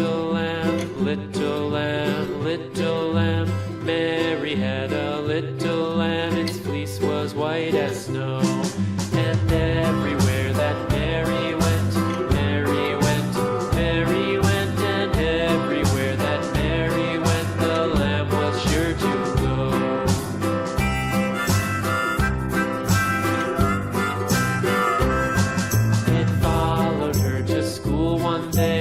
little lamb, little lamb, little lamb. Mary had a little lamb, its fleece was white as snow. And everywhere that Mary went, Mary went, Mary went. And everywhere that Mary went, the lamb was sure to go. It followed her to school one day.